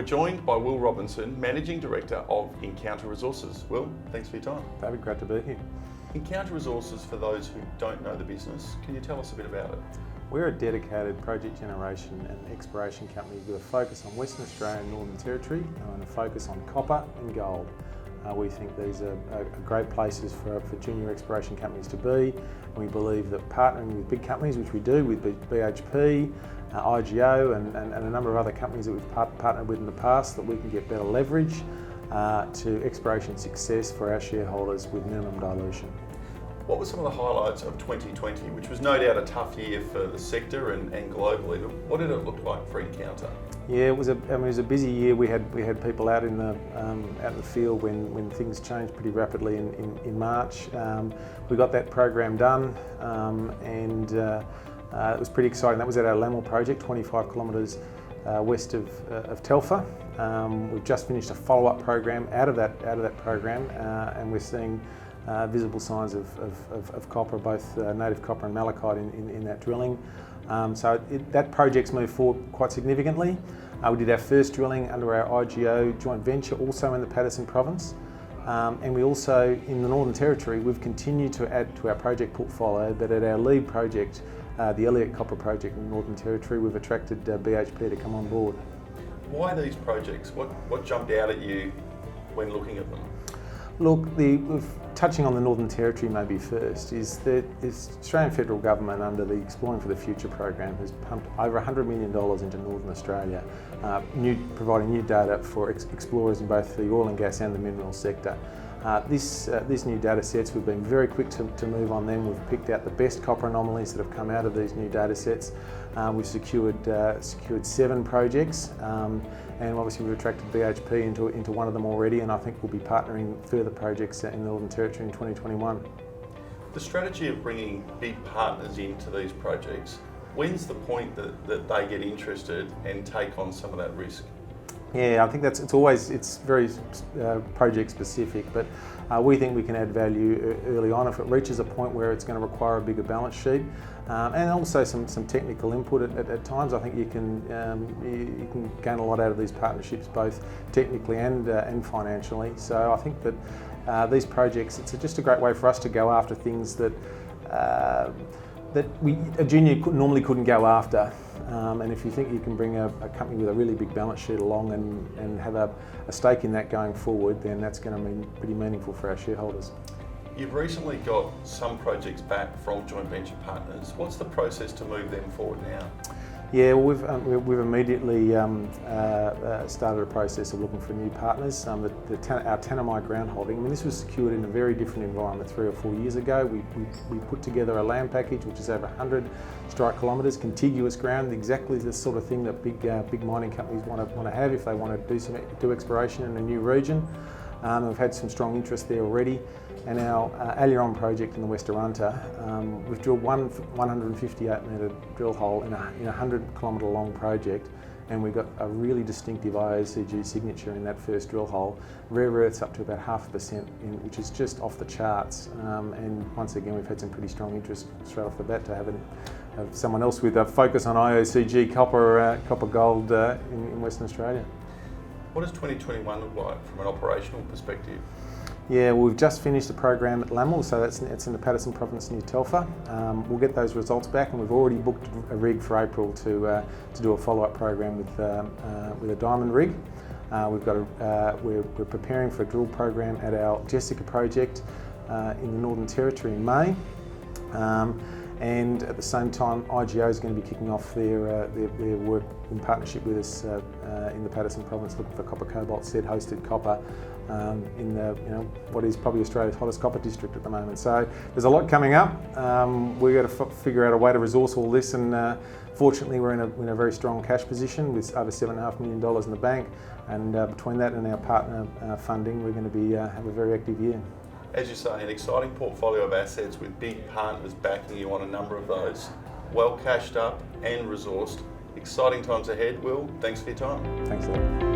joined by Will Robinson, Managing Director of Encounter Resources. Will, thanks for your time. David, great to be here. Encounter Resources, for those who don't know the business, can you tell us a bit about it? We're a dedicated project generation and exploration company with a focus on Western Australia and Northern Territory and a focus on copper and gold. We think these are great places for junior exploration companies to be, and we believe that partnering with big companies, which we do with BHP, IGO and a number of other companies that we've partnered with in the past, that we can get better leverage to exploration success for our shareholders with minimum dilution. What were some of the highlights of 2020, which was no doubt a tough year for the sector and globally, but what did it look like for Encounter? Yeah, it was a busy year. We had people out in the field when things changed pretty rapidly in March. We got that program done, and it was pretty exciting. That was at our Lamel project, 25 kilometres west of Telfer. We've just finished a follow-up program out of that program, and we're seeing visible signs of copper, both native copper and malachite in that drilling. So that project's moved forward quite significantly. We did our first drilling under our IGO joint venture, also in the Paterson province. And we also, in the Northern Territory, we've continued to add to our project portfolio, but at our lead project, the Elliott Copper Project in the Northern Territory, we've attracted BHP to come on board. Why these projects? What jumped out at you when looking at them? Look, touching on the Northern Territory maybe first, is that the Australian Federal Government under the Exploring for the Future program has pumped over $100 million into Northern Australia, providing new data for explorers in both the oil and gas and the mineral sector. These new data sets, we've been very quick to move on them. We've picked out the best copper anomalies that have come out of these new data sets. We've secured 7 projects, and obviously we've attracted BHP into one of them already, and I think we'll be partnering further projects in the Northern Territory in 2021. The strategy of bringing big partners into these projects, when's the point that they get interested and take on some of that risk? Yeah, I think it's very project specific, but we think we can add value early on if it reaches a point where it's going to require a bigger balance sheet, and also some technical input at times. I think you can gain a lot out of these partnerships, both technically and financially. So I think that these projects, it's just a great way for us to go after things that a junior normally couldn't go after. And if you think you can bring a company with a really big balance sheet along and have a stake in that going forward, then that's going to be pretty meaningful for our shareholders. You've recently got some projects back from joint venture partners. What's the process to move them forward now? Yeah, well, we've immediately started a process of looking for new partners. Our Tanami ground holding, I mean, this was secured in a very different environment 3 or 4 years ago. We put together a land package which is over 100 strike kilometres, contiguous ground, exactly the sort of thing that big mining companies want to have if they want to do exploration in a new region. We've had some strong interest there already. And our Aileron project in the West Arunta, we've drilled one 158 metre drill hole in a 100 kilometre long project, and we got a really distinctive IOCG signature in that first drill hole. Rare earths up to about 0.5%, which is just off the charts. And once again, we've had some pretty strong interest straight off the bat to have someone else with a focus on IOCG copper gold in Western Australia. What does 2021 look like from an operational perspective? Yeah, well, we've just finished the program at Lamel, so it's in the Paterson province near Telfer. We'll get those results back, and we've already booked a rig for April to do a follow-up program with a diamond rig. We're preparing for a drill program at our Jessica project in the Northern Territory in May. And at the same time, IGO is going to be kicking off their work in partnership with us in the Paterson province, looking for copper cobalt said hosted copper in what is probably Australia's hottest copper district at the moment. So there's a lot coming up. We've got to figure out a way to resource all this, and fortunately we're in a very strong cash position with over $7.5 million in the bank, and between that and our partner funding, we're going to be have a very active year. As you say, an exciting portfolio of assets with big partners backing you on a number of those. Well cashed up and resourced. Exciting times ahead, Will. Thanks for your time. Thanks, Ed.